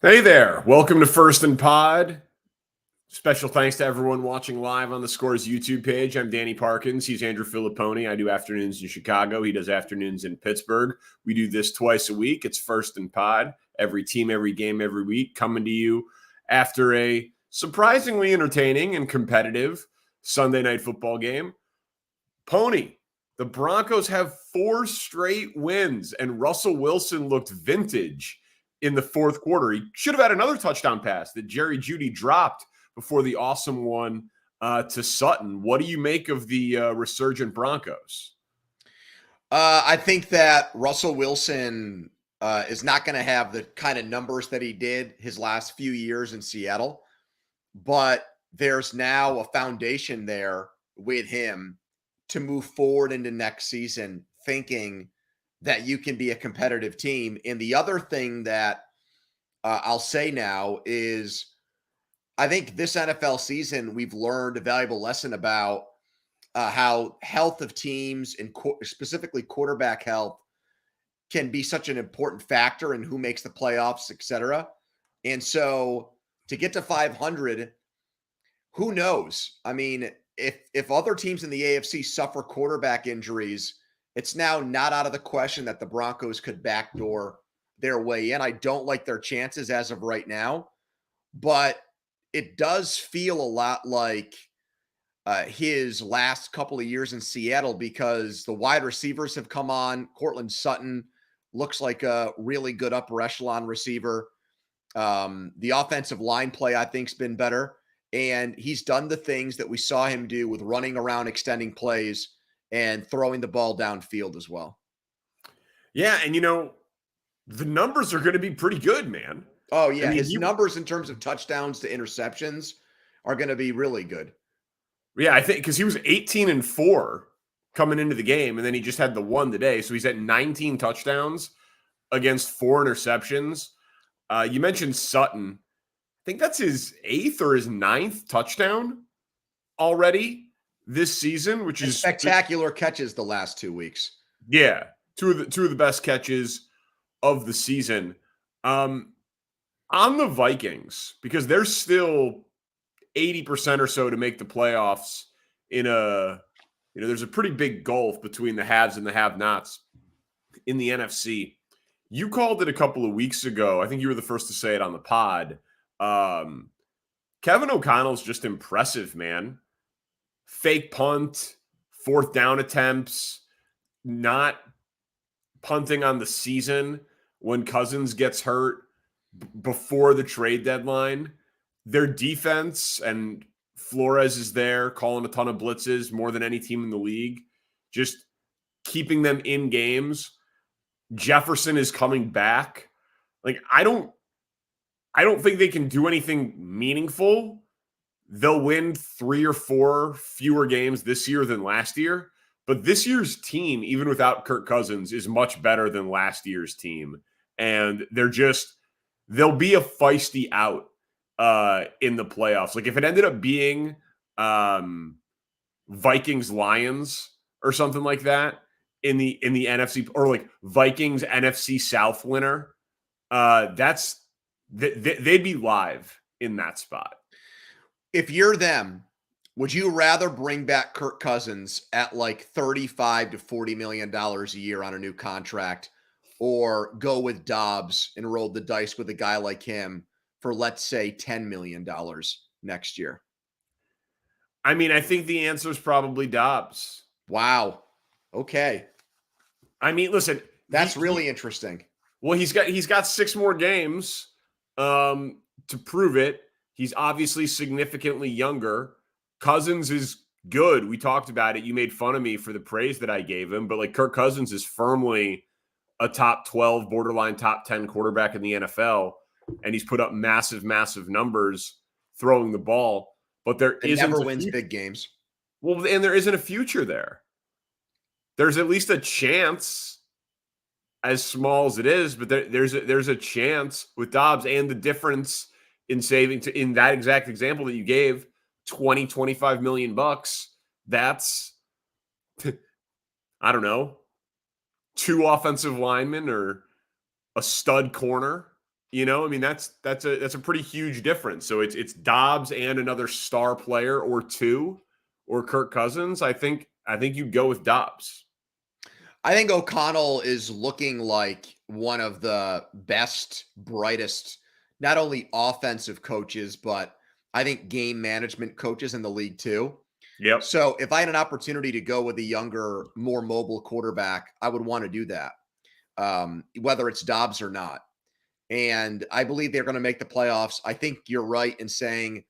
Hey there. Welcome to First and Pod. Special thanks to everyone watching live on the Scores YouTube page. I'm Danny Parkins. He's Andrew Fillipponi. I do afternoons in Chicago. He does afternoons in Pittsburgh. We do this twice a week. It's First and Pod. Every team, every game, every week, coming to you after a surprisingly entertaining and competitive Sunday night football game. Pony, the Broncos have 4 straight wins, and Russell Wilson looked vintage in the fourth quarter. He should have had another touchdown pass that Jerry Jeudy dropped before the awesome one to Sutton. What do you make of the resurgent Broncos? I think that Russell Wilson is not going to have the kind of numbers that he did his last few years in Seattle, but there's now a foundation there with him to move forward into next season, thinking that you can be a competitive team. And the other thing that I'll say now is I think this NFL season, we've learned a valuable lesson about how health of teams and specifically quarterback health can be such an important factor in who makes the playoffs, et cetera. And so to get to 500, who knows? I mean, if other teams in the AFC suffer quarterback injuries, it's now not out of the question that the Broncos could backdoor their way in. I don't like their chances as of right now, but it does feel a lot like his last couple of years in Seattle because the wide receivers have come on. Cortland Sutton looks like a really good upper echelon receiver. The offensive line play, I think, has been better. And he's done the things that we saw him do with running around, extending plays, and throwing the ball downfield as well. Yeah, and the numbers are going to be pretty good, man. Oh, yeah. His numbers in terms of touchdowns to interceptions are going to be really good. Yeah, I think because he was 18-4 coming into the game, and then he just had the one today. So he's at 19 touchdowns against 4 interceptions. You mentioned Sutton. I think that's his 8th or his 9th touchdown already this season, which is spectacular catches the last 2 weeks. Yeah, two of the best catches of the season. On the Vikings, because they're still 80% or so to make the playoffs there's a pretty big gulf between the haves and the have-nots in the NFC. You called it a couple of weeks ago. I think you were the first to say it on the pod. Kevin O'Connell's just impressive, man. Fake punt, 4th down attempts, not punting on the season when Cousins gets hurt before the trade deadline. Their defense, and Flores is there calling a ton of blitzes more than any team in the league, just keeping them in games. Jefferson is coming back. Like, I don't think they can do anything meaningful. They'll win 3 or 4 fewer games this year than last year. But this year's team, even without Kirk Cousins, is much better than last year's team. And they'll be a feisty out in the playoffs. Like if it ended up being Vikings Lions or something like that in the NFC, or like Vikings NFC South winner, they'd be live in that spot. If you're them, would you rather bring back Kirk Cousins at like $35 to $40 million a year on a new contract, or go with Dobbs and roll the dice with a guy like him for, let's say, $10 million next year? I mean, I think the answer is probably Dobbs. Wow. Okay. I mean, listen, that's really interesting. Well, he's got 6 more games to prove it. He's obviously significantly younger. Cousins is good. We talked about it. You made fun of me for the praise that I gave him, but like Kirk Cousins is firmly a top 12, borderline top 10 quarterback in the NFL, and he's put up massive, massive numbers throwing the ball. But never wins big games. Well, and there isn't a future there. There's at least a chance, as small as it is, but there's a chance with Dobbs. And the difference in saving in that exact example that you gave, 25 million bucks, that's I don't know, 2 offensive linemen or a stud corner. You know, I mean, that's a pretty huge difference. So it's Dobbs and another star player or two, or Kirk Cousins. I think you'd go with Dobbs. I think O'Connell is looking like one of the best, brightest, not only offensive coaches, but I think game management coaches in the league too. Yep. So if I had an opportunity to go with a younger, more mobile quarterback, I would want to do that, whether it's Dobbs or not. And I believe they're going to make the playoffs. I think you're right in saying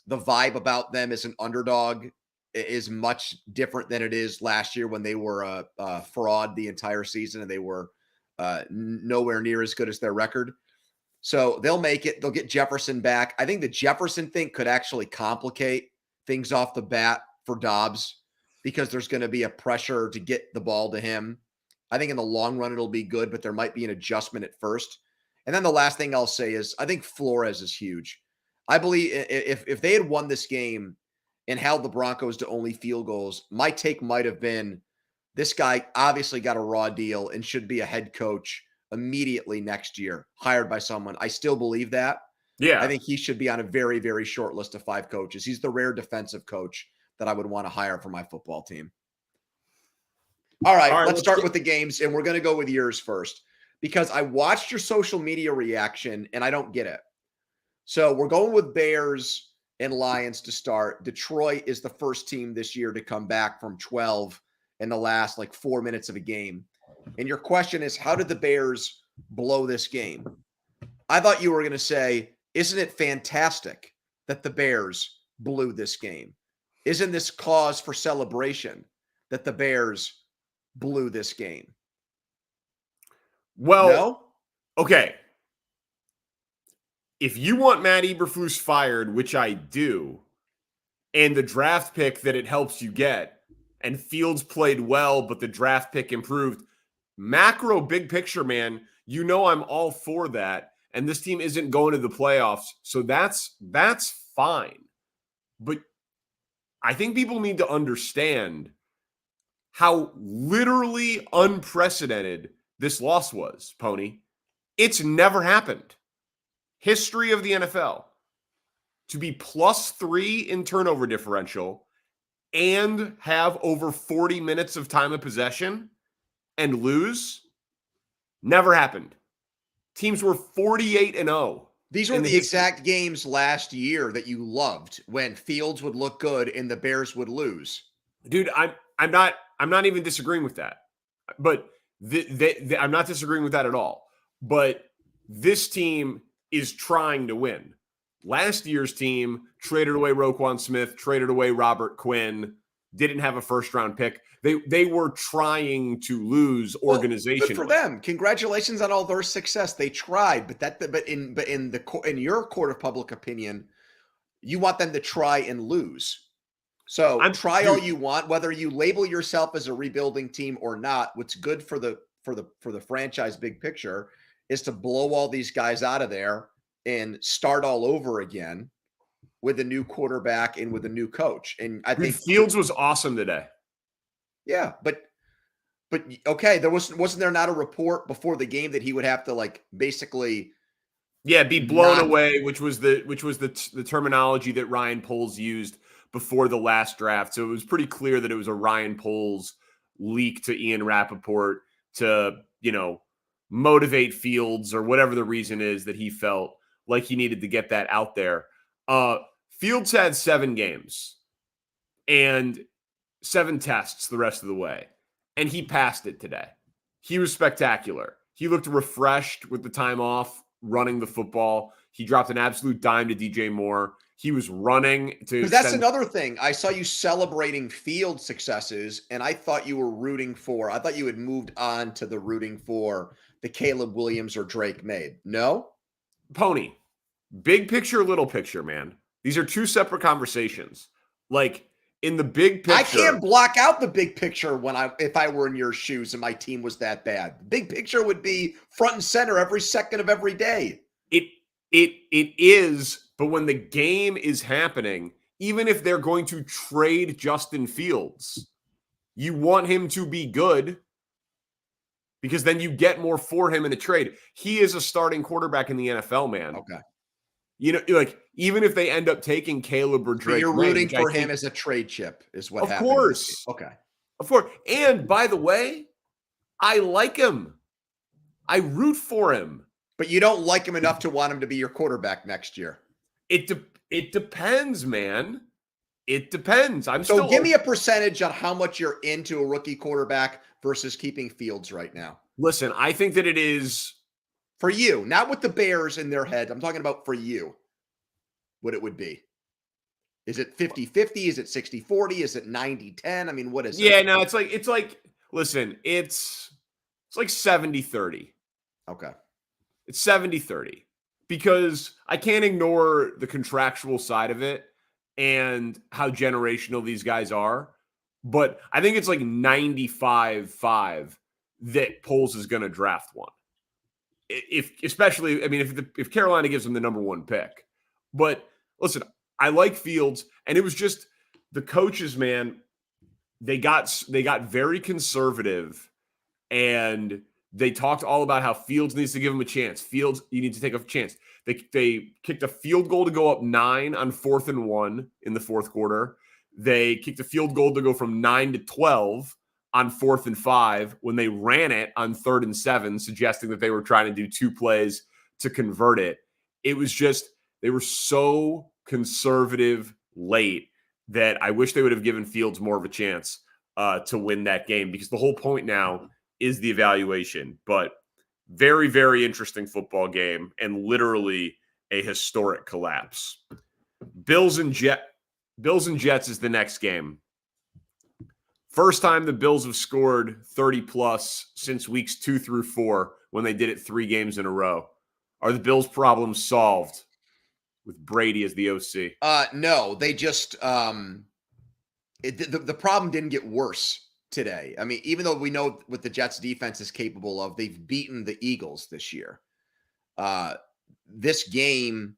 the vibe about them as an underdog is much different than it is last year when they were a fraud the entire season and they were nowhere near as good as their record. So they'll make it. They'll get Jefferson back. I think the Jefferson thing could actually complicate things off the bat for Dobbs because there's going to be a pressure to get the ball to him. I think in the long run, it'll be good, but there might be an adjustment at first. And then the last thing I'll say is I think Flores is huge. I believe if they had won this game and held the Broncos to only field goals, my take might have been this guy obviously got a raw deal and should be a head coach immediately next year, hired by someone. I still believe that. Yeah. I think he should be on a very, very short list of 5 coaches. He's the rare defensive coach that I would want to hire for my football team. All right, let's start with the games, and we're going to go with yours first because I watched your social media reaction, and I don't get it. So we're going with Bears and Lions to start. Detroit is the first team this year to come back from 12 in the last 4 minutes of a game. And your question is, how did the Bears blow this game? I thought you were going to say, isn't it fantastic that the Bears blew this game? Isn't this cause for celebration that the Bears blew this game? Well, no? Okay. If you want Matt Eberflus fired, which I do, and the draft pick that it helps you get, and Fields played well, but the draft pick improved, macro big picture, man, you know I'm all for that. And this team isn't going to the playoffs, so that's fine. But I think people need to understand how literally unprecedented this loss was, Pony. It's never happened. History of the NFL to be +3 in turnover differential and have over 40 minutes of time of possession and lose never happened. Teams were 48-0. These were the exact games last year that you loved when Fields would look good and the Bears would lose. Dude, I'm not even disagreeing with that. But I'm not disagreeing with that at all. But this team is trying to win. Last year's team traded away Roquan Smith, traded away Robert Quinn, didn't have a first-round pick. They were trying to lose organizationally. Good for them. Congratulations on all their success. They tried, but in your court of public opinion, you want them to try and lose. So try all you want, whether you label yourself as a rebuilding team or not. What's good for the franchise big picture is to blow all these guys out of there and start all over again with a new quarterback and with a new coach. And I think Fields was awesome today. Yeah, but okay, wasn't there not a report before the game that he would have to basically be blown away, which was the terminology that Ryan Poles used before the last draft. So it was pretty clear that it was a Ryan Poles leak to Ian Rappaport to, motivate Fields or whatever the reason is that he felt like he needed to get that out there. Fields had 7 games and 7 tests the rest of the way, and he passed it today. He was spectacular. He looked refreshed with the time off running the football. He dropped an absolute dime to DJ Moore. He was running to. Because that's another thing. I saw you celebrating field successes, and I thought you were rooting for. I thought you had moved on to the rooting for the Caleb Williams or Drake made. No, Pony. Big picture, little picture, man. These are 2 separate conversations. In the big picture, I can't block out the big picture if I were in your shoes and my team was that bad. The big picture would be front and center every second of every day. It is, but when the game is happening, even if they're going to trade Justin Fields, you want him to be good. because then you get more for him in a trade. He is a starting quarterback in the NFL, man. Okay. You know, like even if they end up taking Caleb or Drake, so you're rooting for him as a trade chip is what happened. Of course. Okay. Of course. And by the way, I like him. I root for him. But you don't like him enough to want him to be your quarterback next year. It depends, man. It depends. So give me a percentage on how much you're into a rookie quarterback versus keeping Fields right now. Listen, I think that it is for you, not with the Bears in their head. I'm talking about for you, what it would be. Is it 50-50? Is it 60-40? Is it 90-10? I mean, what is it? Yeah, no, it's like, listen, it's like 70-30. Okay. It's 70-30 because I can't ignore the contractual side of it and how generational these guys are. But I think it's like 95-5 that Poles is going to draft one. Especially, I mean, if Carolina gives him the number one pick. But listen, I like Fields, and it was just the coaches, man. They got very conservative, and they talked all about how Fields needs to give him a chance. Fields, you need to take a chance. They kicked a field goal to go up 9 on 4th and 1 in the fourth quarter. They kicked a field goal to go from 9 to 12 on 4th and 5 when they ran it on 3rd and 7, suggesting that they were trying to do 2 plays to convert it. It was just, they were so conservative late that I wish they would have given Fields more of a chance to win that game, because the whole point now is the evaluation. But very, very interesting football game and literally a historic collapse. Bills and Jets is the next game. First time the Bills have scored 30-plus since weeks 2 through 4 when they did it 3 games in a row. Are the Bills' problems solved with Brady as the OC? No, they just the problem didn't get worse today. I mean, even though we know what the Jets defense is capable of, they've beaten the Eagles this year. This game,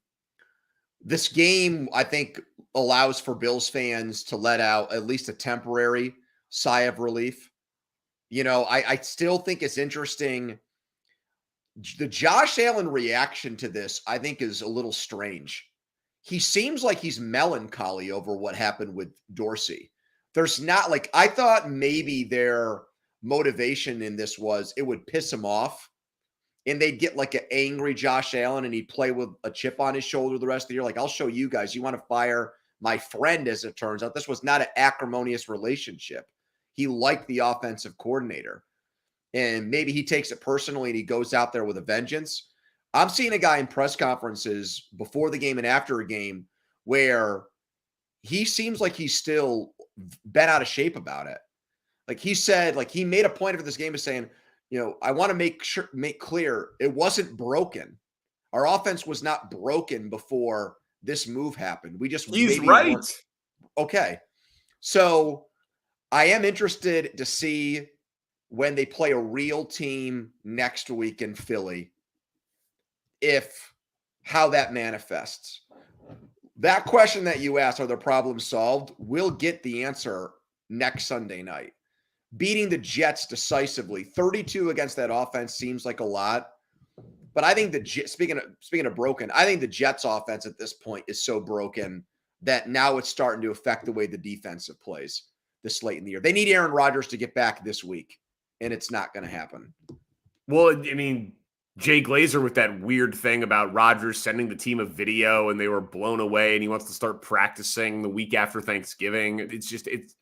I think, allows for Bills fans to let out at least a temporary sigh of relief. You know, I still think it's interesting. The Josh Allen reaction to this, I think, is a little strange. He seems like he's melancholy over what happened with Dorsey. There's not, like, I thought maybe their motivation in this was it would piss him off and they'd get like an angry Josh Allen and he'd play with a chip on his shoulder the rest of the year. Like, I'll show you guys, you want to fire my friend, as it turns out. This was not an acrimonious relationship. He liked the offensive coordinator. And maybe he takes it personally and he goes out there with a vengeance. I'm seeing a guy in press conferences before the game and after a game where he seems like he's still bent out of shape about it. Like he said, like he made a point of this game of saying, you know, I want to make clear it wasn't broken. Our offense was not broken before this move happened. We just he's right. Okay. So I am interested to see when they play a real team next week in Philly, how that manifests. That question that you asked, are the problems solved? We'll get the answer next Sunday night. Beating the Jets decisively, 32 against that offense seems like a lot. But I think speaking of broken, I think the Jets offense at this point is so broken that now it's starting to affect the way the defensive plays this late in the year. They need Aaron Rodgers to get back this week, and it's not going to happen. Well, I mean, Jay Glazer with that weird thing about Rodgers sending the team a video and they were blown away and he wants to start practicing the week after Thanksgiving. It's just, it's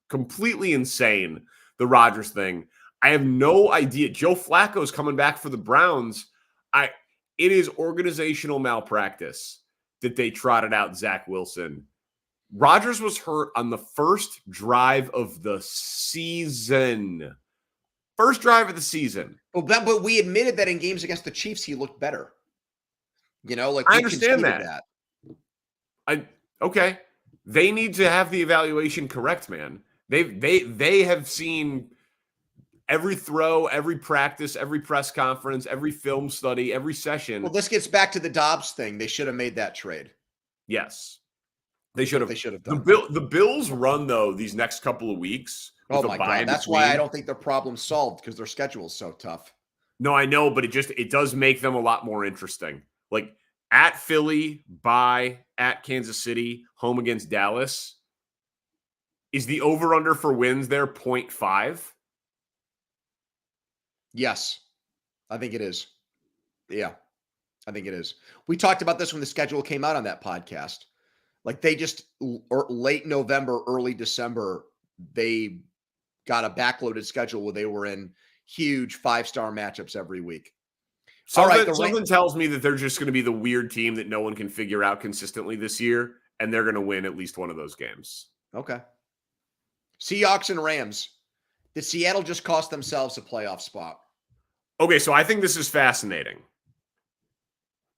completely insane, the Rodgers thing. I have no idea. Joe Flacco's coming back for the Browns. It is organizational malpractice that they trotted out Zach Wilson. Rodgers was hurt on the first drive of the season. First drive of the season. But we admitted that in games against the Chiefs, he looked better. You know, like I understand that. Okay. They need to have the evaluation correct, man. They have seen every throw, every practice, every press conference, every film study, every session. Well, this gets back to the Dobbs thing. They should have made that trade. Yes. They should have. They should have done the Bills run, though, these next couple of weeks Oh my God. That's why I don't think their problem's solved, because their schedule is so tough. No, I know, but it does make them a lot more interesting. Like at Philly, bye, at Kansas City, home against Dallas. Is the over-under for wins there 0.5? Yes, I think it is. Yeah, I think it is. We talked about this when the schedule came out on that podcast. Like they just late November, early December, they got a backloaded schedule where they were in huge 5-star matchups every week. Something tells me that they're just going to be the weird team that no one can figure out consistently this year, and they're going to win at least one of those games. Okay. Seahawks and Rams. Did Seattle just cost themselves a playoff spot? Okay, so I think this is fascinating.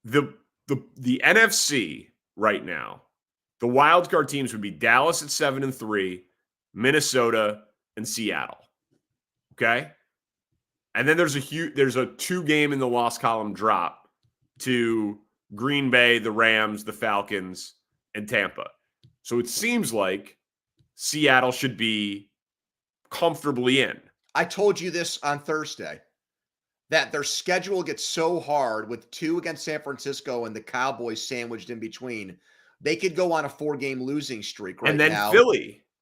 The NFC right now, the wild card teams would be Dallas at 7-3, Minnesota, and Seattle. Okay? And then there's a 2-game in the loss column drop to Green Bay, the Rams, the Falcons, and Tampa. So it seems like Seattle should be comfortably in. I told you this on Thursday, that their schedule gets so hard with 2 against San Francisco and the Cowboys sandwiched in between. They could go on a 4-game losing streak right now.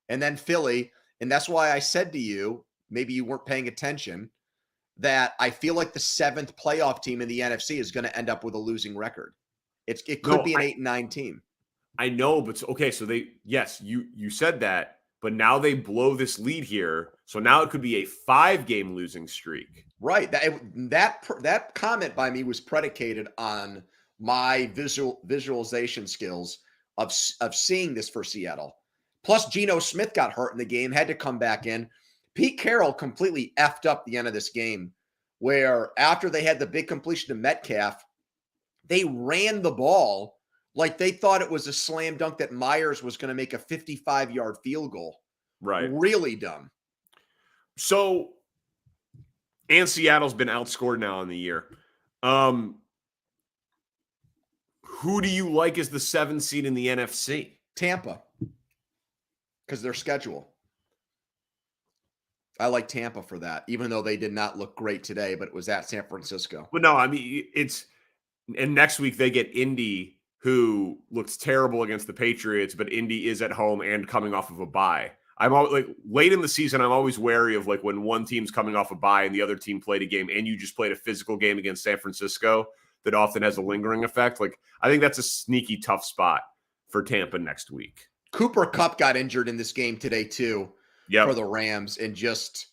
And then Philly. And that's why I said to you, maybe you weren't paying attention, that I feel like the 7th playoff team in the NFC is going to end up with a losing record. It could be an 8-9 team. I know, but okay, so you said that, but now they blow this lead here. So now it could be a 5-game losing streak. Right. That comment by me was predicated on my visualization skills of seeing this for Seattle. Plus, Geno Smith got hurt in the game, had to come back in. Pete Carroll completely effed up the end of this game, where after they had the big completion to Metcalf, they ran the ball like they thought it was a slam dunk that Myers was going to make a 55-yard field goal. Right. Really dumb. So, and Seattle's been outscored now in the year. Who do you like as the 7th seed in the NFC? Tampa, because their schedule. I like Tampa for that, even though they did not look great today, but it was at San Francisco. But no, I mean, and next week they get Indy, who looks terrible against the Patriots, but Indy is at home and coming off of a bye. I'm always, like, late in the season, I'm always wary of like when one team's coming off a bye and the other team played a game and you just played a physical game against San Francisco that often has a lingering effect. Like, I think that's a sneaky tough spot for Tampa next week. Cooper Kupp got injured in this game today too. For the Rams, and just,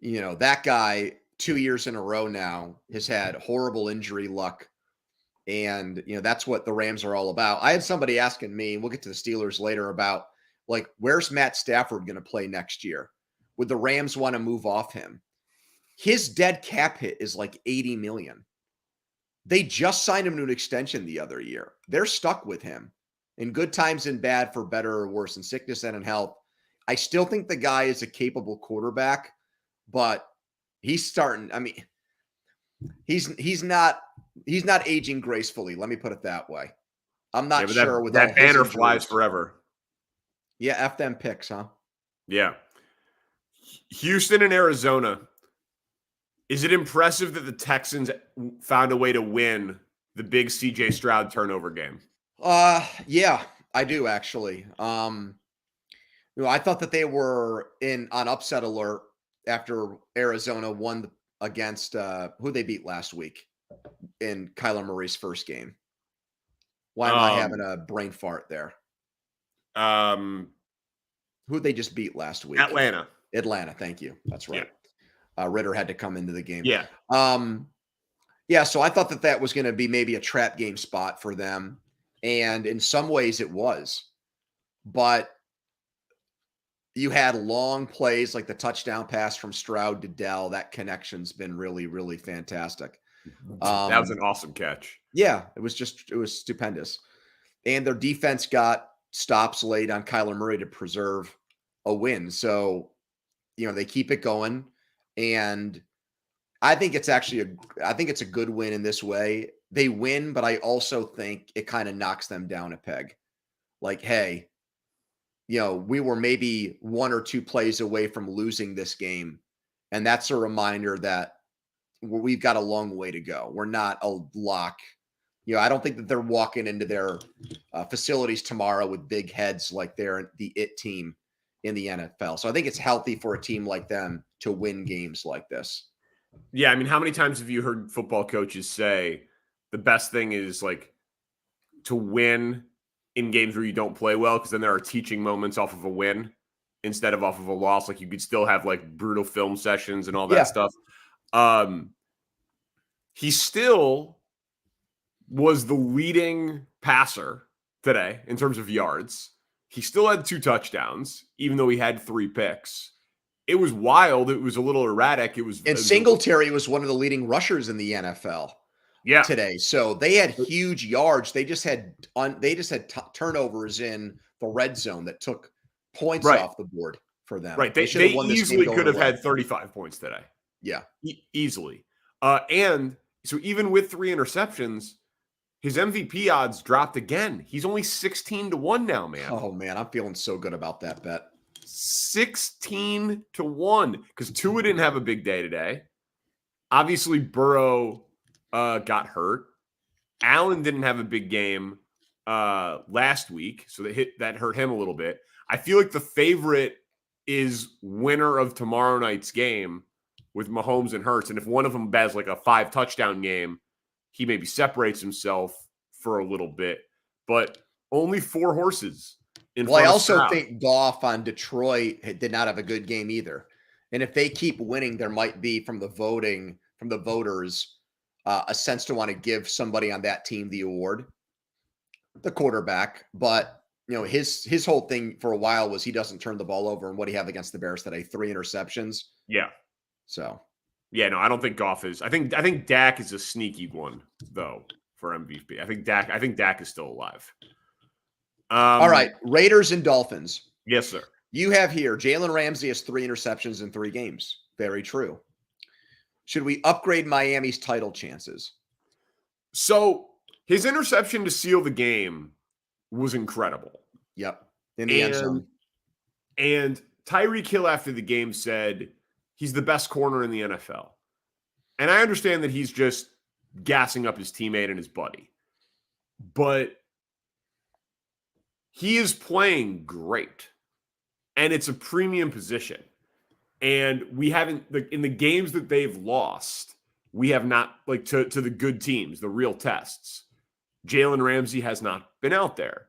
that guy 2 years in a row now has had horrible injury luck. And, that's what the Rams are all about. I had somebody asking me, and we'll get to the Steelers later, about like, where's Matt Stafford going to play next year? Would the Rams want to move off him? His dead cap hit is like $80 million. They just signed him to an extension the other year. They're stuck with him in good times and bad, for better or worse, in sickness and in health. I still think the guy is a capable quarterback, but he's starting. I mean, he's not aging gracefully. Let me put it that way. I'm not sure with that banner flies forever. Yeah, F them picks, huh? Yeah. Houston and Arizona. Is it impressive that the Texans found a way to win the big CJ Stroud turnover game? Yeah, I do actually. I thought that they were on upset alert after Arizona won against who they beat last week in Kyler Murray's first game. Why am I having a brain fart there? Who they just beat last week? Atlanta, thank you. That's right. Yeah. Ritter had to come into the game. Yeah. So I thought that was going to be maybe a trap game spot for them. And in some ways it was. But you had long plays like the touchdown pass from Stroud to Dell. That connection's been really, really fantastic. That was an awesome catch. Yeah, it was stupendous. And their defense got stops late on Kyler Murray to preserve a win. So, they keep it going. And I think it's a good win in this way. They win, but I also think it kind of knocks them down a peg. Like, hey, we were maybe 1 or 2 plays away from losing this game. And that's a reminder that we've got a long way to go. We're not a lock. I don't think that they're walking into their facilities tomorrow with big heads like they're the it team in the NFL. So I think it's healthy for a team like them to win games like this. Yeah, I mean, how many times have you heard football coaches say the best thing is like to win in games where you don't play well, because then there are teaching moments off of a win instead of off of a loss. Like you could still have like brutal film sessions and all that stuff. He still was the leading passer today in terms of yards. He still had 2 touchdowns, even though he had 3 picks. It was wild. It was a little erratic. And Singletary was one of the leading rushers in the NFL today. So they had huge yards. They just had turnovers in the red zone that took points off the board for them. Right. They easily could have had 35 points today. Yeah. Easily. And so even with 3 interceptions, his MVP odds dropped again. He's only 16-1 now, man. Oh, man. I'm feeling so good about that bet. 16-1, because Tua didn't have a big day today. Obviously, Burrow got hurt. Allen didn't have a big game last week, so that hurt him a little bit. I feel like the favorite is winner of tomorrow night's game with Mahomes and Hurts, and if one of them has like a 5-touchdown game, he maybe separates himself for a little bit. But only 4 horses. Well, I also think Goff on Detroit did not have a good game either. And if they keep winning, there might be from the voters, a sense to want to give somebody on that team the award, the quarterback. But his whole thing for a while was he doesn't turn the ball over. And what do you have against the Bears today? 3 interceptions. Yeah. So. Yeah, no, I don't think Goff is. I think Dak is a sneaky one though for MVP. I think Dak is still alive. All right, Raiders and Dolphins. Yes, sir. You have here Jalen Ramsey has 3 interceptions in 3 games. Very true. Should we upgrade Miami's title chances? So his interception to seal the game was incredible. Yep. In the end zone. And Tyreek Hill after the game said he's the best corner in the NFL. And I understand that he's just gassing up his teammate and his buddy. But he is playing great. And it's a premium position. And we haven't, in the games that they've lost, we have not, like to the good teams, the real tests. Jalen Ramsey has not been out there.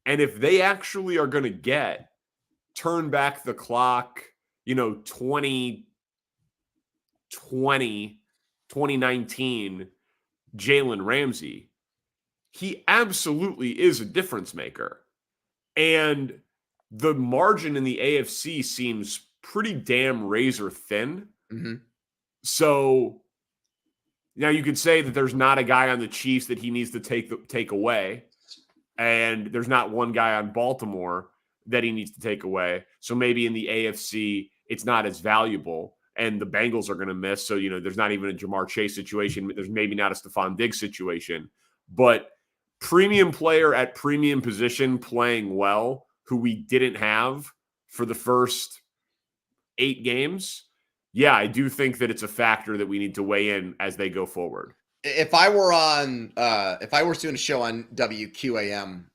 And if they actually are going to turn back the clock, 2019, Jalen Ramsey, he absolutely is a difference maker. And the margin in the AFC seems pretty damn razor thin. Mm-hmm. So now you could say that there's not a guy on the Chiefs that he needs to take away. And there's not one guy on Baltimore that he needs to take away. So maybe in the AFC, it's not as valuable. And the Bengals are going to miss. So, there's not even a Jamar Chase situation. There's maybe not a Stephon Diggs situation. But premium player at premium position playing well, who we didn't have for the first 8 games. Yeah, I do think that it's a factor that we need to weigh in as they go forward. If I were doing a show on WQAM,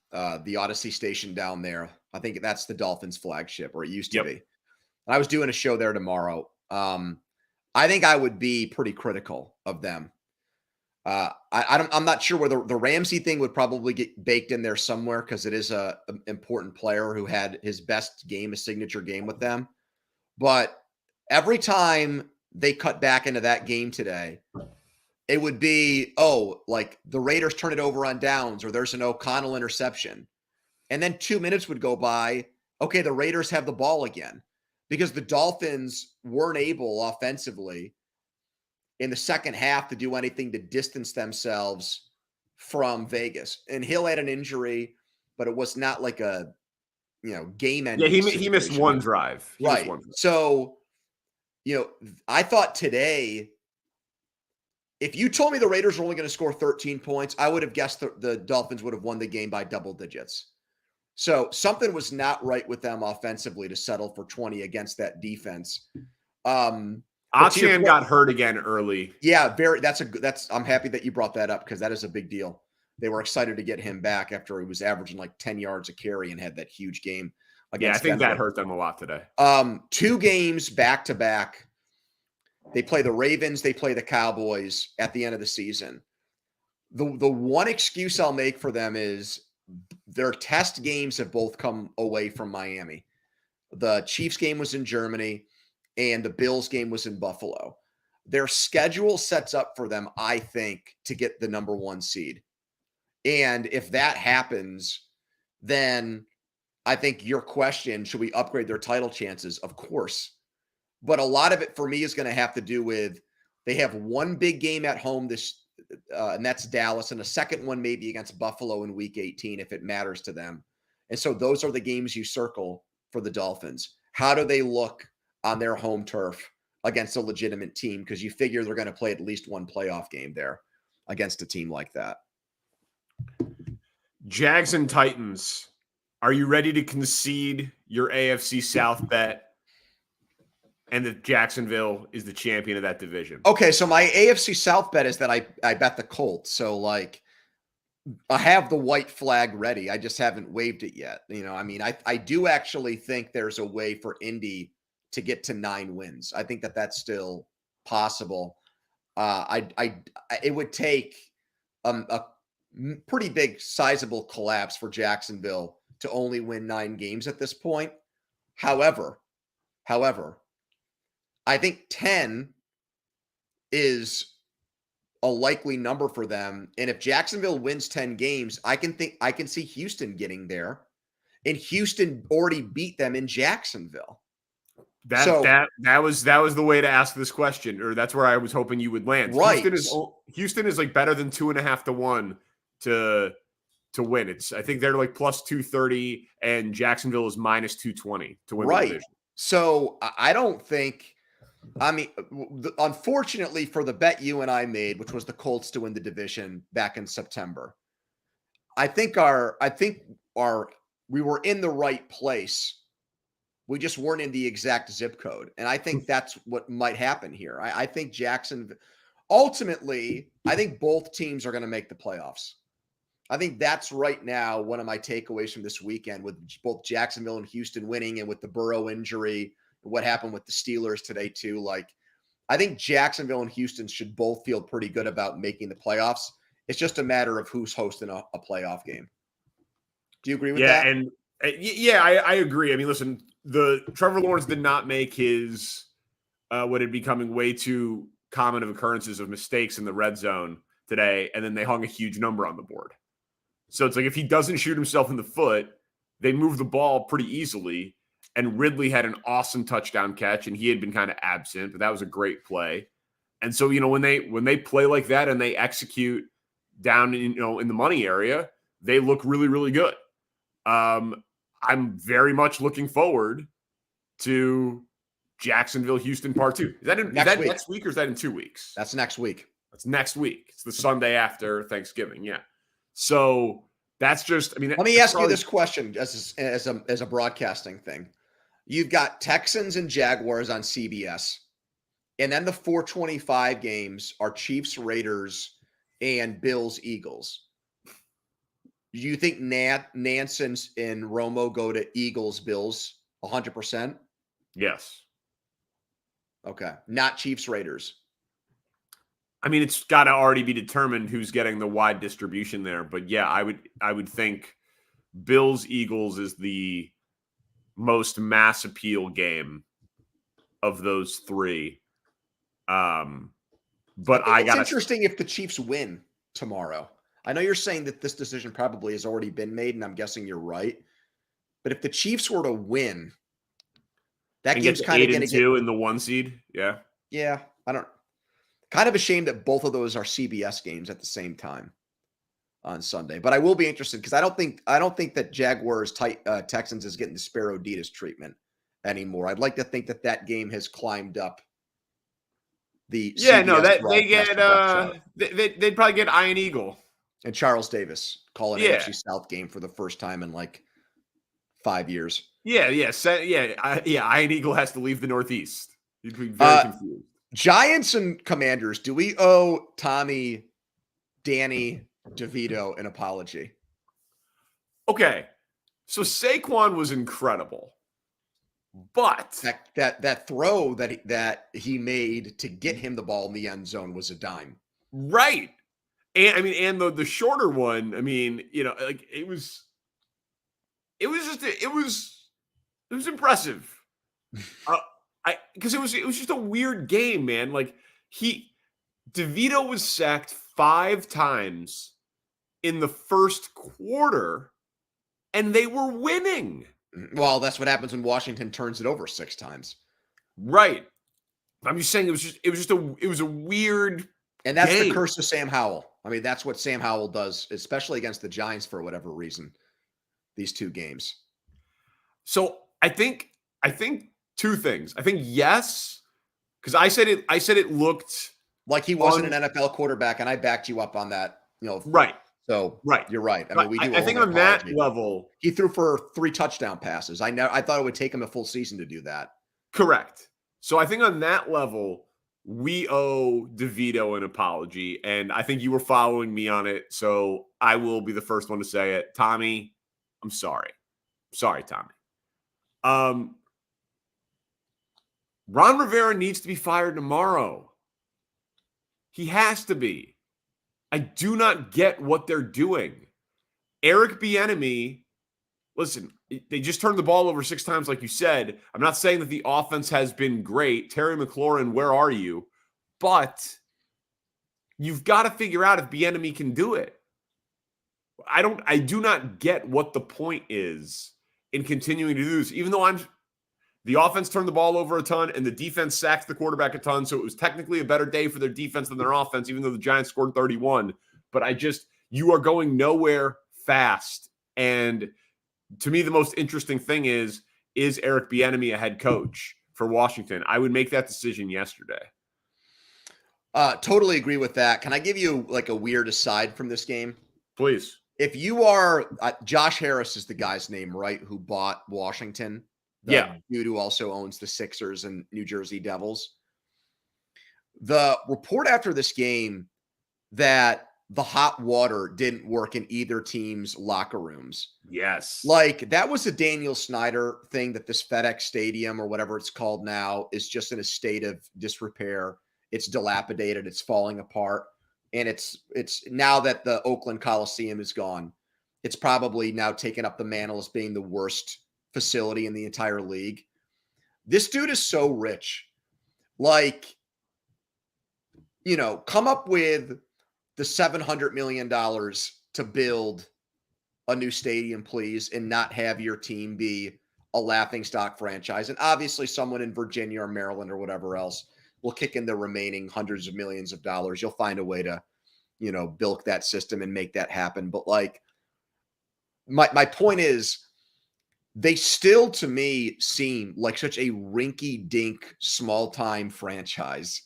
the Odyssey station down there, I think that's the Dolphins flagship, or it used to be. And I was doing a show there tomorrow. I think I would be pretty critical of them. I'm not sure whether the Ramsey thing would probably get baked in there somewhere because it is an important player who had his best game, a signature game with them. But every time they cut back into that game today, it would be, like the Raiders turn it over on downs or there's an O'Connell interception. And then 2 minutes would go by. Okay, the Raiders have the ball again because the Dolphins weren't able offensively in the second half to do anything to distance themselves from Vegas. And Hill had an injury, but it was not like a, game ending. Yeah, he missed one drive. Right. So, I thought today, if you told me the Raiders were only going to score 13 points, I would have guessed the Dolphins would have won the game by double digits. So something was not right with them offensively to settle for 20 against that defense. Achan got hurt again early. Yeah, I'm happy that you brought that up because that is a big deal. They were excited to get him back after he was averaging like 10 yards a carry and had that huge game against I think Denver. that hurt them a lot today. 2 games back to back. They play the Ravens, they play the Cowboys at the end of the season. The one excuse I'll make for them is their test games have both come away from Miami. The Chiefs game was in Germany and the Bills game was in Buffalo. Their schedule sets up for them, I think, to get the number 1 seed. And if that happens, then I think your question, should we upgrade their title chances? Of course. But a lot of it for me is going to have to do with they have one big game at home and that's Dallas, and a second one maybe against Buffalo in week 18 if it matters to them. And so those are the games you circle for the Dolphins. How do they look on their home turf against a legitimate team? Because you figure they're going to play at least one playoff game there against a team like that. Jags and Titans. Are you ready to concede your AFC South bet and that Jacksonville is the champion of that division? Okay, so my AFC South bet is that I bet the Colts. So, like, I have the white flag ready. I just haven't waved it yet. I do actually think there's a way for Indy to get to 9 wins. I think that that's still possible. It would take a pretty big, sizable collapse for Jacksonville to only win 9 games at this point. However, I think 10 is a likely number for them. And if Jacksonville wins 10 games, I can see Houston getting there. And Houston already beat them in Jacksonville. That was the way to ask this question, or that's where I was hoping you would land. Right. Houston is like better than 2.5 to 1 to win. I think they're like plus 230, and Jacksonville is minus 220 to win the division. So I don't think. Unfortunately for the bet you and I made, which was the Colts to win the division back in September, I think we were in the right place. We just weren't in the exact zip code. And I think that's what might happen here. I think ultimately, I think both teams are going to make the playoffs. I think that's right now one of my takeaways from this weekend, with both Jacksonville and Houston winning, and with the Burrow injury, what happened with the Steelers today too. Like, I think Jacksonville and Houston should both feel pretty good about making the playoffs. It's just a matter of who's hosting a playoff game. Do you agree with that? And I agree. I mean, listen, the Trevor Lawrence did not make his what had becoming way too common of occurrences of mistakes in the red zone today, and then they hung a huge number on the board. So it's like, if he doesn't shoot himself in the foot, they move the ball pretty easily. And Ridley had an awesome touchdown catch, and he had been kind of absent, but that was a great play. And so, when they play like that and they execute down in the money area, they look really, really good. I'm very much looking forward to Jacksonville, Houston Part 2. Is that next week, or is that in 2 weeks? That's next week. That's next week. It's the Sunday after Thanksgiving. Yeah. So that's just, let me ask you this question as a broadcasting thing. You've got Texans and Jaguars on CBS. And then the 425 games are Chiefs, Raiders, and Bills, Eagles. Do you think Nansen and Romo go to Eagles, Bills 100%? Yes. Okay. Not Chiefs, Raiders. It's got to already be determined who's getting the wide distribution there. But yeah, I would think Bills, Eagles is the most mass appeal game of those 3. But it's interesting if the Chiefs win tomorrow. I know you're saying that this decision probably has already been made, and I'm guessing you're right. But if the Chiefs were to win, that game's kind of going to get in the 1 seed. Yeah. Yeah. Kind of a shame that both of those are CBS games at the same time on Sunday. But I will be interested, because I don't think that Jaguars Texans is getting the Sparrow Adidas treatment anymore. I'd like to think that game has climbed up the CBS they'd probably get Iron Eagle and Charles Davis call an AFC South game for the first time in like 5 years. Yeah. Iron Eagle has to leave the Northeast. You'd be very confused. Giants and Commanders. Do we owe Tommy, Danny DeVito an apology? Okay. So Saquon was incredible. But that throw that he made to get him the ball in the end zone was a dime. Right. And I mean, and the shorter one, I mean, like it was impressive. Because it was just a weird game, man. Like DeVito was sacked 5 times in the first quarter, and they were winning. Well, that's what happens when Washington turns it over 6 times. Right. I'm just saying it was a weird And that's game. The curse of Sam Howell. I mean, that's what Sam Howell does, especially against the Giants for whatever reason, these 2 games. So I think 2 things. I think yes, because I said it looked like he wasn't an NFL quarterback, and I backed you up on that. Right. So right, you're right. I mean, we do. I think on that level, he threw for 3 touchdown passes. I thought it would take him a full season to do that. Correct. So I think on that level, we owe DeVito an apology, and I think you were following me on it, so I will be the first one to say it. Tommy, I'm sorry. Sorry, Tommy. Ron Rivera needs to be fired tomorrow. He has to be. I do not get what they're doing. Eric Bieniemy, listen, they just turned the ball over 6 times, like you said. I'm not saying that the offense has been great. Terry McLaurin, where are you? But you've got to figure out if Bieniemy can do it. I do not get what the point is in continuing to do this, even though the offense turned the ball over a ton and the defense sacked the quarterback a ton. So it was technically a better day for their defense than their offense, even though the Giants scored 31. But you are going nowhere fast. And to me, the most interesting thing is Eric Bieniemy a head coach for Washington? I would make that decision yesterday. Totally agree with that. Can I give you like a weird aside from this game? Please. If you are Josh Harris is the guy's name, right? Who bought Washington? The dude who also owns the Sixers and New Jersey Devils. The report after this game that the hot water didn't work in either team's locker rooms. Yes. Like that was a Daniel Snyder thing, that this FedEx Stadium or whatever it's called now is just in a state of disrepair. It's dilapidated. It's falling apart. And it's now that the Oakland Coliseum is gone, it's probably now taken up the mantle as being the worst facility in the entire league. This dude is so rich. Like, come up with the $700 million to build a new stadium, please, and not have your team be a laughingstock franchise. And obviously someone in Virginia or Maryland or whatever else will kick in the remaining hundreds of millions of dollars. You'll find a way to, bilk that system and make that happen. But like, my point is, they still, to me, seem like such a rinky-dink, small-time franchise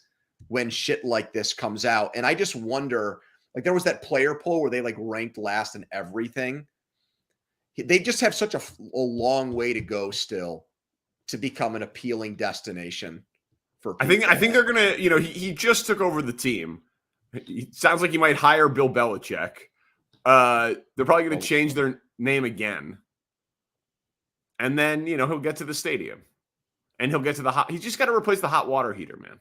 when shit like this comes out. And I just wonder, like there was that player poll where they like ranked last in everything. They just have such a long way to go still to become an appealing destination for people. I think they're going to, he just took over the team. It sounds like he might hire Bill Belichick. They're probably going to change their name again. And then, he'll get to the stadium and he'll get to he's just got to replace the hot water heater, man.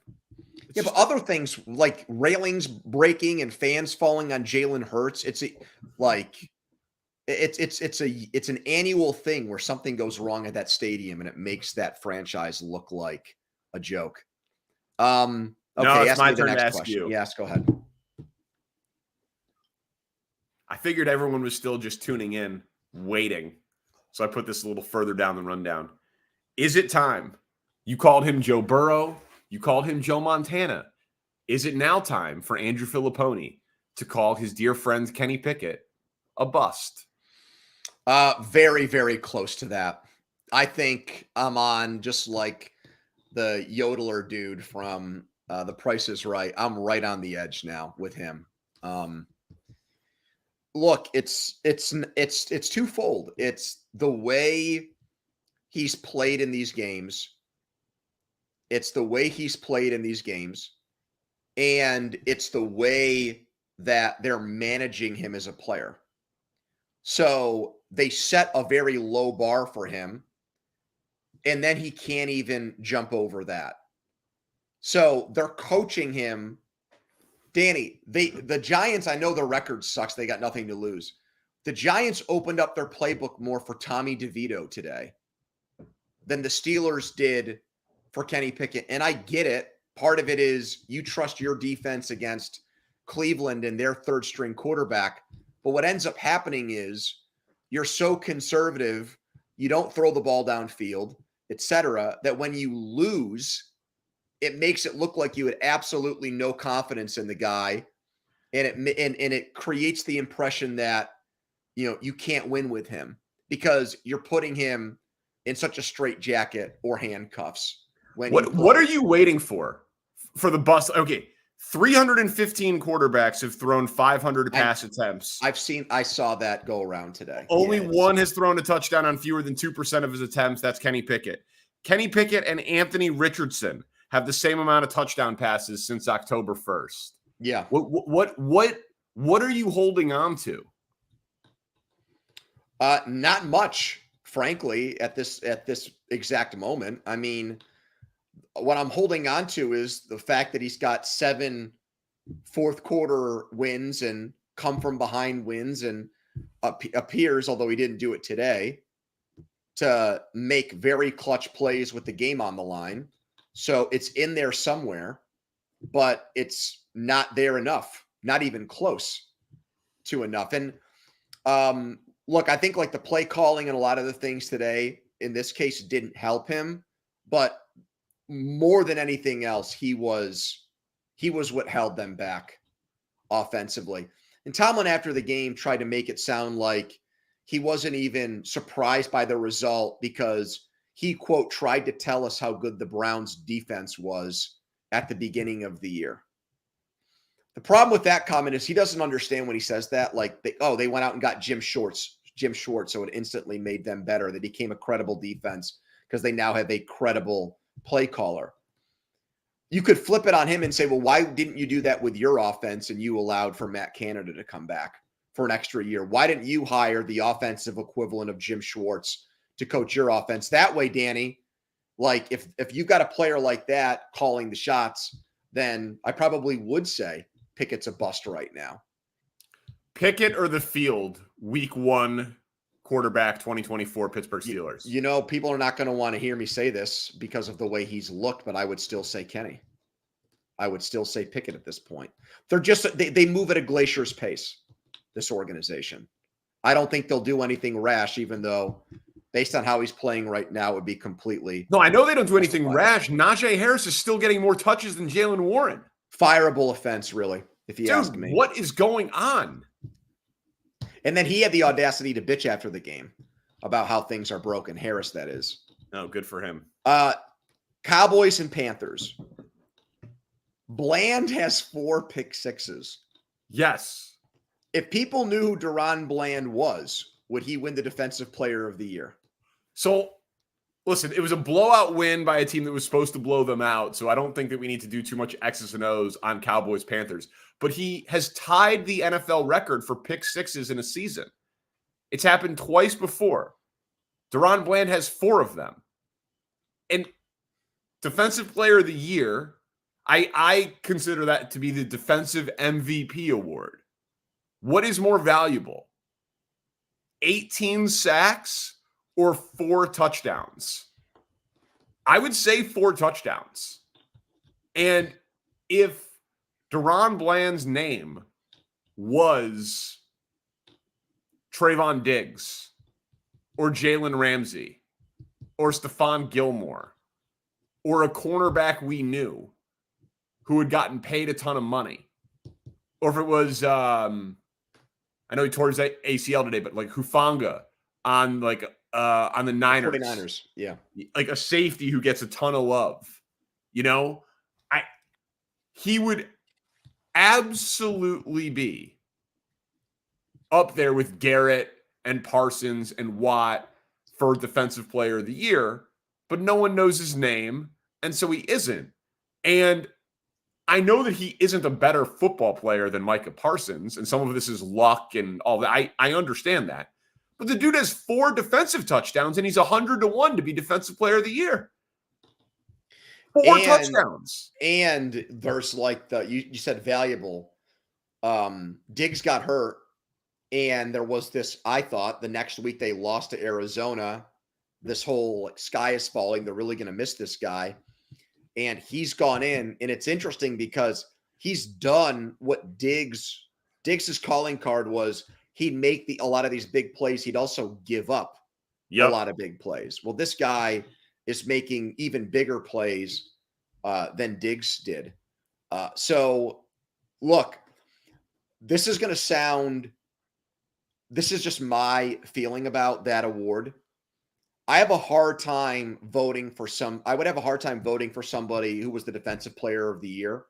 But other things like railings breaking and fans falling on Jalen Hurts, it's an annual thing where something goes wrong at that stadium and it makes that franchise look like a joke. Okay, no, it's my turn to ask you. Yes, go ahead. I figured everyone was still just tuning in, waiting. So I put this a little further down the rundown. Is it time? You called him Joe Burrow. You called him Joe Montana. Is it now time for Andrew Fillipponi to call his dear friend Kenny Pickett a bust? Very, very close to that. I think I'm on just like the yodeler dude from The Price is Right. I'm right on the edge now with him. Look, it's twofold. It's the way he's played in these games. It's the way he's played in these games, and it's the way that they're managing him as a player. So they set a very low bar for him, and then he can't even jump over that. So they're coaching him. Danny, the Giants, I know their record sucks. They got nothing to lose. The Giants opened up their playbook more for Tommy DeVito today than the Steelers did for Kenny Pickett. And I get it. Part of it is you trust your defense against Cleveland and their third string quarterback. But what ends up happening is you're so conservative, you don't throw the ball downfield, etc., that when you lose, it makes it look like you had absolutely no confidence in the guy, and it creates the impression that you can't win with him because you're putting him in such a straitjacket or handcuffs. What are you waiting for the bus? Okay, 315 quarterbacks have thrown 500 pass attempts. I saw that go around today. Only one has thrown a touchdown on fewer than 2% of his attempts. That's Kenny Pickett. Kenny Pickett and Anthony Richardson have the same amount of touchdown passes since October 1st. Yeah. What are you holding on to? Not much, frankly, at this exact moment. I mean, what I'm holding on to is the fact that he's got 7 fourth quarter wins and come from behind wins and appears, although he didn't do it today, to make very clutch plays with the game on the line. So it's in there somewhere, but it's not there enough, not even close to enough. And look, I think like the play calling and a lot of the things today, in this case, didn't help him. But more than anything else, he was what held them back offensively. And Tomlin, after the game, tried to make it sound like he wasn't even surprised by the result because he, quote, tried to tell us how good the Browns defense was at the beginning of the year. The problem with that comment is he doesn't understand when he says that, like, they went out and got Jim Schwartz, so it instantly made them better. They became a credible defense because they now have a credible play caller. You could flip it on him and say, well, why didn't you do that with your offense and you allowed for Matt Canada to come back for an extra year? Why didn't you hire the offensive equivalent of Jim Schwartz to coach your offense? That way, Danny, like if you've got a player like that calling the shots, then I probably would say Pickett's a bust right now. Pickett or the field, week 1 quarterback 2024 Pittsburgh Steelers. People are not going to want to hear me say this because of the way he's looked, but I would still say Kenny. I would still say Pickett at this point. They're just they move at a glacier's pace, this organization. I don't think they'll do anything rash, even though based on how he's playing right now, it would be completely. No, I know they don't do anything rash. Najee Harris is still getting more touches than Jalen Warren. Fireable offense, really, if you ask me. What is going on? And then he had the audacity to bitch after the game about how things are broken. Harris, that is. Oh, good for him. Cowboys and Panthers. Bland has 4 pick sixes. Yes. If people knew who Deron Bland was, would he win the Defensive Player of the Year? So, listen, it was a blowout win by a team that was supposed to blow them out. So I don't think that we need to do too much X's and O's on Cowboys Panthers. But he has tied the NFL record for pick sixes in a season. It's happened twice before. Deron Bland has 4 of them. And Defensive Player of the Year, I consider that to be the Defensive MVP award. What is more valuable? 18 sacks or 4 touchdowns? I would say 4 touchdowns. And if Deron Bland's name was Trayvon Diggs or Jalen Ramsey or Stephon Gilmore or a cornerback we knew who had gotten paid a ton of money, or if it was, I know he tore his ACL today, but like Hufanga on the Niners. 49ers, yeah. Like a safety who gets a ton of love. He would absolutely be up there with Garrett and Parsons and Watt for Defensive Player of the Year, but no one knows his name, and so he isn't. And I know that he isn't a better football player than Micah Parsons, and some of this is luck and all that. I understand that. But the dude has 4 defensive touchdowns, and he's 100-1 to be Defensive Player of the Year. 4 touchdowns. And there's like you said valuable. Diggs got hurt, and there was this, I thought, the next week they lost to Arizona. This whole like, sky is falling. They're really going to miss this guy. And he's gone in, and it's interesting because he's done what Diggs's calling card was. He'd make a lot of these big plays. He'd also give up a lot of big plays. Well, this guy is making even bigger plays than Diggs did. So, look, this is just my feeling about that award. I have a hard time voting for I would have a hard time voting for somebody who was the Defensive Player of the Year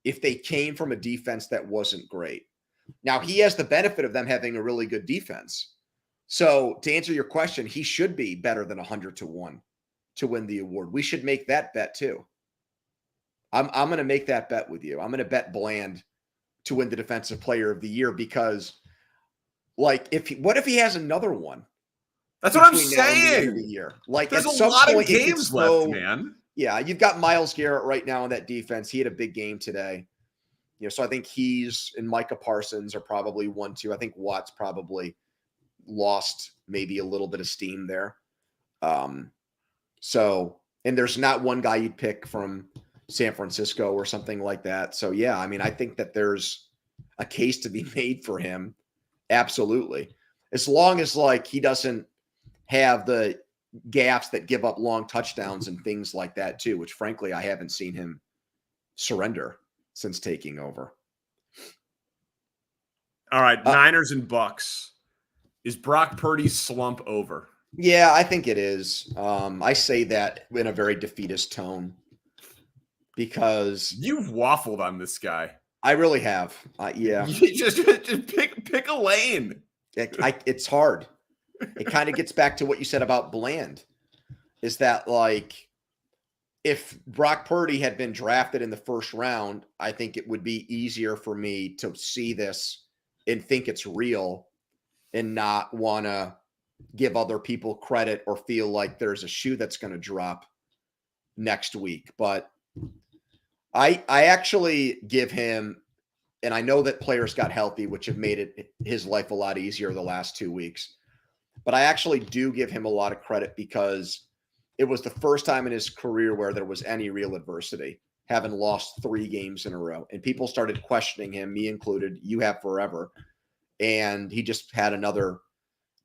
if they came from a defense that wasn't great. Now, he has the benefit of them having a really good defense. So to answer your question, he should be better than 100-1 to win the award. We should make that bet too. I'm going to make that bet with you. I'm going to bet Bland to win the Defensive Player of the Year because, like, what if he has another one? That's what I'm saying. The year. Like, there's at a some lot point, of games left, man. Yeah, you've got Myles Garrett right now in that defense. He had a big game today. So I think he's and Micah Parsons are probably 1-2. I think Watt's probably lost maybe a little bit of steam there. And there's not one guy you'd pick from San Francisco or something like that. So yeah, I mean, I think that there's a case to be made for him. Absolutely. As long as like he doesn't have the gaffes that give up long touchdowns and things like that too, which frankly, I haven't seen him surrender since taking over. All right. Niners and Bucks. Is Brock Purdy's slump over? Yeah, I think it is. I say that in a very defeatist tone because you've waffled on this guy. I really have. Yeah. just pick a lane. It's hard. It kind of gets back to what you said about Bland, is that like if Brock Purdy had been drafted in the first round, I think it would be easier for me to see this and think it's real and not want to give other people credit or feel like there's a shoe that's going to drop next week. But I actually give him, and I know that players got healthy, which have made his life a lot easier the last 2 weeks. But I actually do give him a lot of credit because it was the first time in his career where there was any real adversity, having lost 3 games in a row. And people started questioning him, me included. You have forever. And he just had another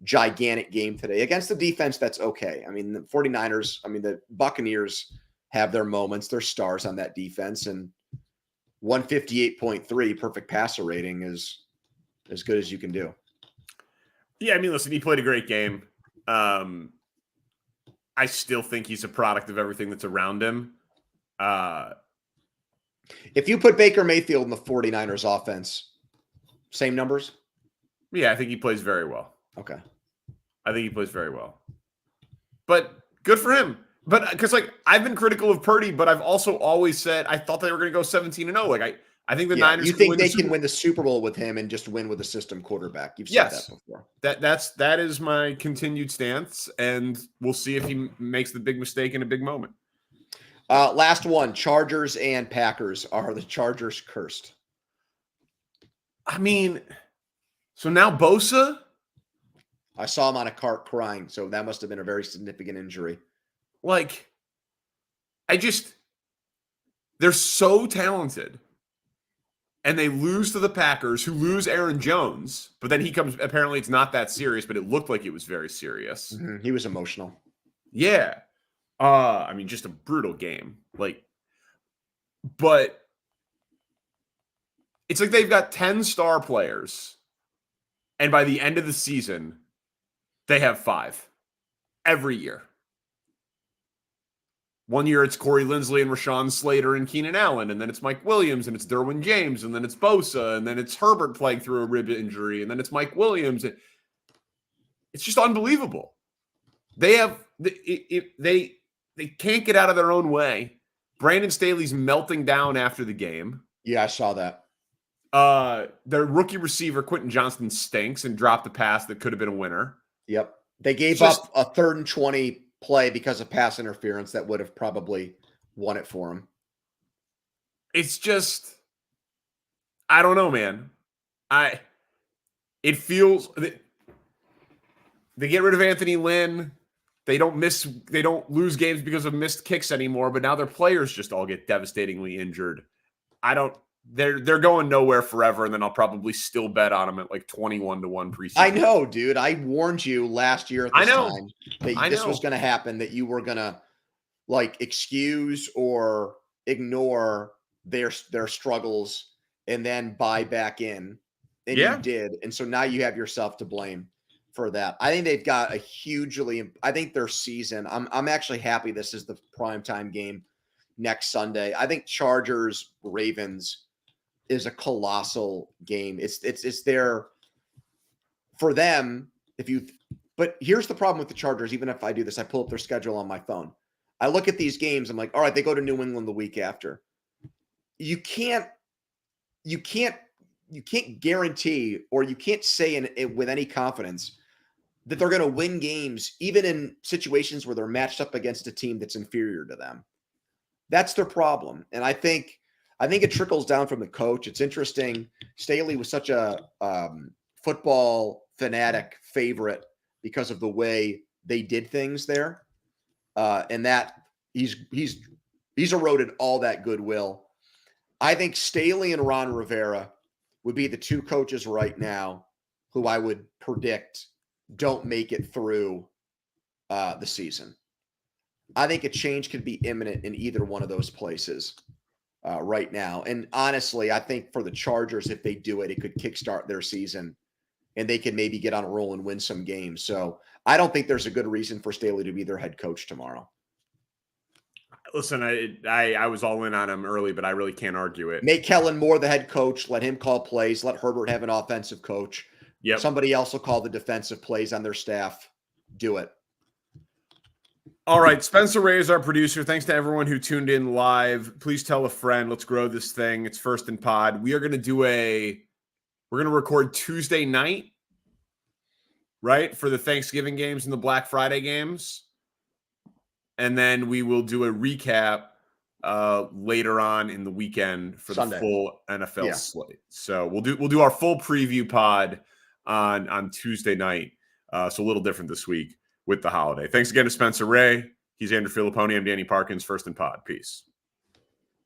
gigantic game today against the defense that's okay. I mean, the 49ers, the Buccaneers have their moments. They're stars on that defense. And 158.3 perfect passer rating is as good as you can do. Yeah, listen, he played a great game. I still think he's a product of everything that's around him. If you put Baker Mayfield in the 49ers offense, same numbers? Yeah, I think he plays very well. Okay. I think he plays very well. But good for him. But because I've been critical of Purdy, but I've also always said I thought they were going to go 17-0. I think the Niners. You think they can win the Super Bowl with him and just win with a system quarterback? You've said that before. That is my continued stance, and we'll see if he makes the big mistake in a big moment. Last one: Chargers and Packers. Are the Chargers cursed? So now Bosa. I saw him on a cart crying, so that must have been a very significant injury. They're so talented. And they lose to the Packers, who lose Aaron Jones. But then he comes, apparently it's not that serious, but it looked like it was very serious. Mm-hmm. He was emotional. Yeah. Just a brutal game. But it's like they've got 10 star players. And by the end of the season, they have 5 every year. One year it's Corey Linsley and Rashawn Slater and Keenan Allen, and then it's Mike Williams, and it's Derwin James, and then it's Bosa, and then it's Herbert playing through a rib injury, and then it's Mike Williams. It's just unbelievable. They can't get out of their own way. Brandon Staley's melting down after the game. Yeah, I saw that. Their rookie receiver, Quentin Johnston, stinks and dropped a pass that could have been a winner. Yep. They gave up a 3rd and 20 play because of pass interference that would have probably won it for him. It's just, I don't know, man. It feels, they get rid of Anthony Lynn. They don't lose games because of missed kicks anymore, but now their players just all get devastatingly injured. They're going nowhere forever, and then I'll probably still bet on them at like 21-1 preseason. I know, dude. I warned you last year at this time that this was going to happen, that you were going to like excuse or ignore their struggles and then buy back in. And you did. And so now you have yourself to blame for that. I think they've got I think their season, I'm actually happy this is the primetime game next Sunday. I think Chargers Ravens is a colossal game. It's there for them. But here's the problem with the Chargers. Even if I do this, I pull up their schedule on my phone. I look at these games. I'm like, all right, they go to New England the week after. You can't guarantee, or you can't say with any confidence that they're going to win games, even in situations where they're matched up against a team that's inferior to them. That's their problem. And I think it trickles down from the coach. It's interesting. Staley was such a football fanatic favorite because of the way they did things there. And that he's eroded all that goodwill. I think Staley and Ron Rivera would be the two coaches right now who I would predict don't make it through the season. I think a change could be imminent in either one of those places right now. And honestly, I think for the Chargers, if they do it, it could kickstart their season and they could maybe get on a roll and win some games. So I don't think there's a good reason for Staley to be their head coach tomorrow. Listen, I was all in on him early, but I really can't argue it. Make Kellen Moore the head coach. Let him call plays. Let Herbert have an offensive coach. Yep. Somebody else will call the defensive plays on their staff. Do it. All right. Spencer Ray is our producer. Thanks to everyone who tuned in live. Please tell a friend. Let's grow this thing. It's First and Pod. We're going to record Tuesday night, right? For the Thanksgiving games and the Black Friday games. And then we will do a recap later on in the weekend for Sunday. The full NFL slate. So we'll do our full preview pod on Tuesday night. So a little different this week with the holiday. Thanks again to Spencer Ray. He's Andrew Fillipponi. I'm Danny Parkins. First and Pod. Peace.